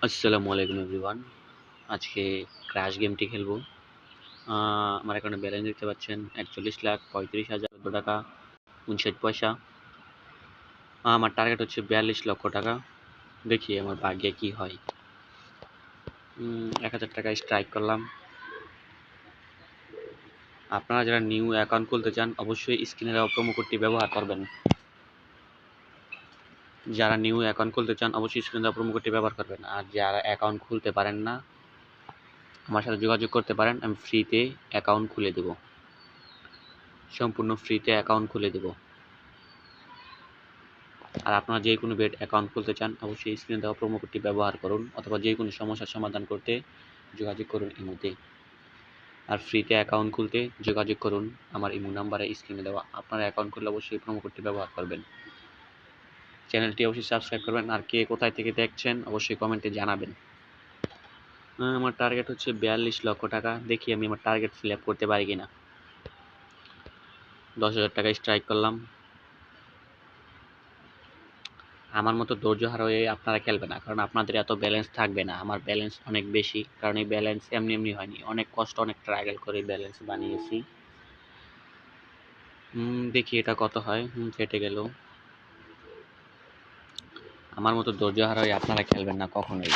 আসসালামু আলাইকুম এভরিওয়ান। আজকে ক্র্যাশ গেমটি খেলবো। আমার এখানে ব্যালেন্স দেখতে পাচ্ছেন ৪১,৩৫,০১৪ টাকা ৫৯ পয়সা। আমার টার্গেট হচ্ছে ৪২ লক্ষ টাকা। দেখি আমার ভাগ্যে কি হয়। ১,০০০ টাকা স্ট্রাইক করলাম। আপনারা যারা নিউ অ্যাকাউন্ট খুলতে চান অবশ্যই স্ক্রিনে দেওয়া প্রোমো কোডটি ব্যবহার করবেন। যারা নিউ অ্যাকাউন্ট খুলতে চান অবশ্যই স্ক্রিনে দেওয়া প্রোমো কোডটি ব্যবহার করবেন। আর যারা অ্যাকাউন্ট খুলতে পারেন না আমার সাথে যোগাযোগ করতে পারেন। আমি ফ্রিতে অ্যাকাউন্ট খুলে দেব। সম্পূর্ণ ফ্রিতে অ্যাকাউন্ট খুলে দেব। আর আপনারা যে কোনো বেট অ্যাকাউন্ট খুলতে চান অবশ্যই স্ক্রিনে দেওয়া প্রোমো কোডটি ব্যবহার করুন অথবা যে কোনো সমস্যার সমাধান করতে যোগাযোগ করুন ইমোতে। আর ফ্রিতে অ্যাকাউন্ট খুলতে যোগাযোগ করুন আমার ইমো নাম্বারে স্ক্রিনে দেওয়া। আপনারা অ্যাকাউন্ট খুললে অবশ্যই প্রোমো কোডটি ব্যবহার করবেন। চ্যানেলটি অবশ্যই সাবস্ক্রাইব করবেন। আর কে কোথায় থেকে দেখছেন অবশ্যই কমেন্টে জানাবেন। আমার টার্গেট হচ্ছে ৪২ লক্ষ টাকা। দেখি আমি আমার টার্গেট ফিল আপ করতে পারি কিনা। ১০,০০০ টাকা স্ট্রাইক করলাম। আমার মতো ধৈর্য হারিয়ে আপনারা খেলবেন না, কারণ আপনাদের এত ব্যালেন্স থাকবে না। আমার ব্যালেন্স অনেক বেশি, কারণ এই ব্যালেন্স এমনি এমনি হয়নি। অনেক কষ্ট, অনেক ট্রাগল করে ব্যালেন্স বানিয়েছি। দেখি এটা কত হয়। কেটে গেল। আমার মতো ধৈর্য হারিয়ে আপনারা খেলবেন না কখনোই।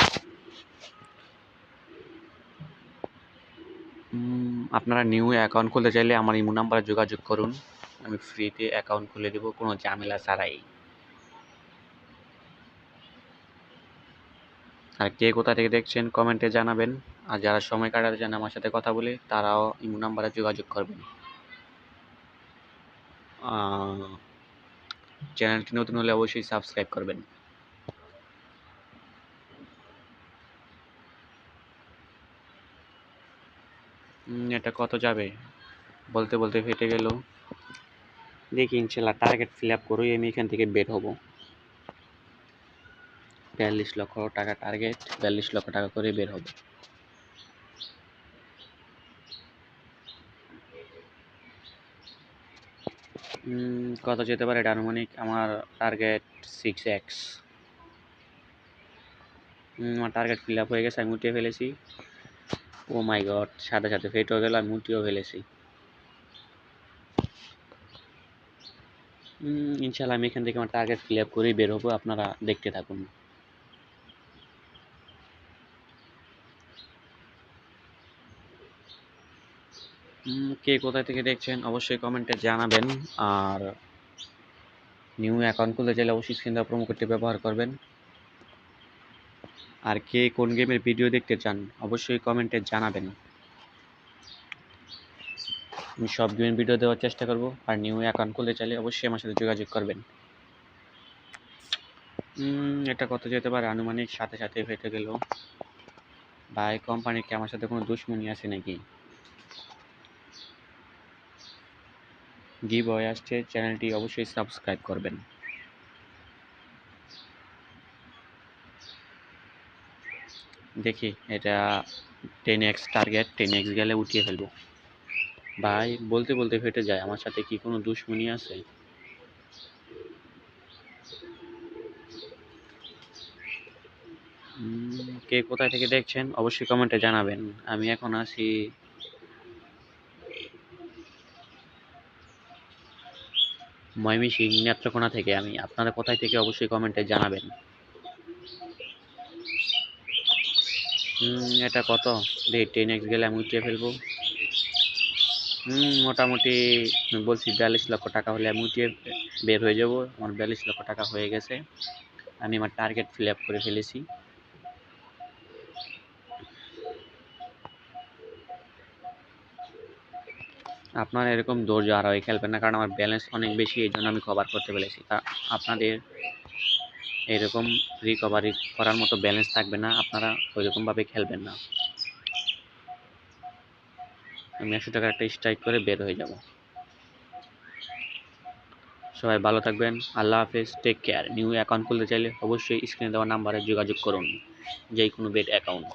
আপনারা নিউ অ্যাকাউন্ট খুলতে চাইলে আমার ইমো নাম্বারে যোগাযোগ করুন। আমি ফ্রিতে অ্যাকাউন্ট খুলে দেবো কোনো ঝামেলা ছাড়াই। আর কে কোথা থেকে দেখছেন কমেন্টে জানাবেন। আর যারা সময় কাটাতে চান আমার সাথে কথা বলে তারাও ইমো নাম্বারে যোগাযোগ করবেন। চ্যানেলটি নতুন হলে অবশ্যই সাবস্ক্রাইব করবেন। এটা কত যাবে বলতে বলতে ফেটে গেল। দেখি ইনশাল্লাহ টার্গেট ফিল আপ করেই আমি এখান থেকে বের হব। ৪২ লক্ষ টাকা টার্গেট, ৪২ লক্ষ টাকা করে বের হব। কত যেতে পারে এটা আনুমানিক। আমার টার্গেট 6x। আমার টার্গেট ফিল আপ হয়ে গেছে, আমি উঠিয়ে ফেলেছি। ও মাই গড, সাথে সাথে ফেট হয়ে গেল, আমি উঠিয়েও ফেলেছি। ইনশাল্লাহ আমি এখান থেকে আমার টার্গেট ফিল আপ করেই বের হবো। আপনারা দেখতে থাকুন। কে কোথায় থেকে দেখছেন অবশ্যই কমেন্টে জানাবেন। আর নিউ অ্যাকাউন্ট খুলতে চাইলে অবশ্যই স্ক্রিন দেওয়া প্রোমো কোডটি ব্যবহার করবেন। আর কে কোন গেমের ভিডিও দেখতে চান অবশ্যই কমেন্টে জানাবেন। আমি সব গেমের ভিডিও দেওয়ার চেষ্টা করব। আর নিউ অ্যাকাউন্ট খুলতে চাইলে অবশ্যই আমার সাথে যোগাযোগ করবেন। এটা কত যেতে পারে আনুমানিক। সাথে সাথে ফেটে গেল। ভাই কোম্পানির কি আমার সাথে কোনো দুশ্মনী আছে নাকি? গিভ অ্যাওয়ে আসছে, চ্যানেলটি অবশ্যই সাবস্ক্রাইব করবেন। দেখি এটা 10x টার্গেট, 10x গেলে উঠিয়ে ফেলবো। ভাই বলতে বলতে ফেটে যায়, আমার সাথে কি কোনো দুশ্মনী আছে? কে কোথায় থেকে দেখছেন অবশ্যই কমেন্টে জানাবেন। আমি এখন আছি ময়মনসিংহ নেত্রকোনা থেকে। আমি আপনারা কোথায় থেকে অবশ্যই কমেন্টে জানাবেন। এটা কত? দেখি 10x গেলে আমি উঠিয়ে ফেলবো। মোটামুটি বলছি ৪২ লক্ষ টাকা হলে আমি উঠিয়ে বের হয়ে যাব। আমার ৪২ লক্ষ টাকা হয়ে গেছে। আমি আমার টার্গেট ফিল আপ করে ফেলেছি। আপনারা এরকম ধৈর্য হারায় খেলবেন না, কারণ আমার ব্যালেন্স অনেক বেশি, এই জন্য আমি কভার করতে পেরেছি। আপনাদের এরকম রিকভারি করার মতো ব্যালেন্স থাকবে না, আপনারা ওইরকমভাবে খেলবেন না। আমি ১০০ টাকা একটা স্ট্রাইক করে বের হয়ে যাব। সবাই ভালো থাকবেন। আল্লাহ হাফেজ, টেক কেয়ার। নিউ অ্যাকাউন্ট খুলতে চাইলে অবশ্যই স্ক্রিনে দেওয়া নাম্বারে যোগাযোগ করুন, যে কোনো বেট অ্যাকাউন্ট।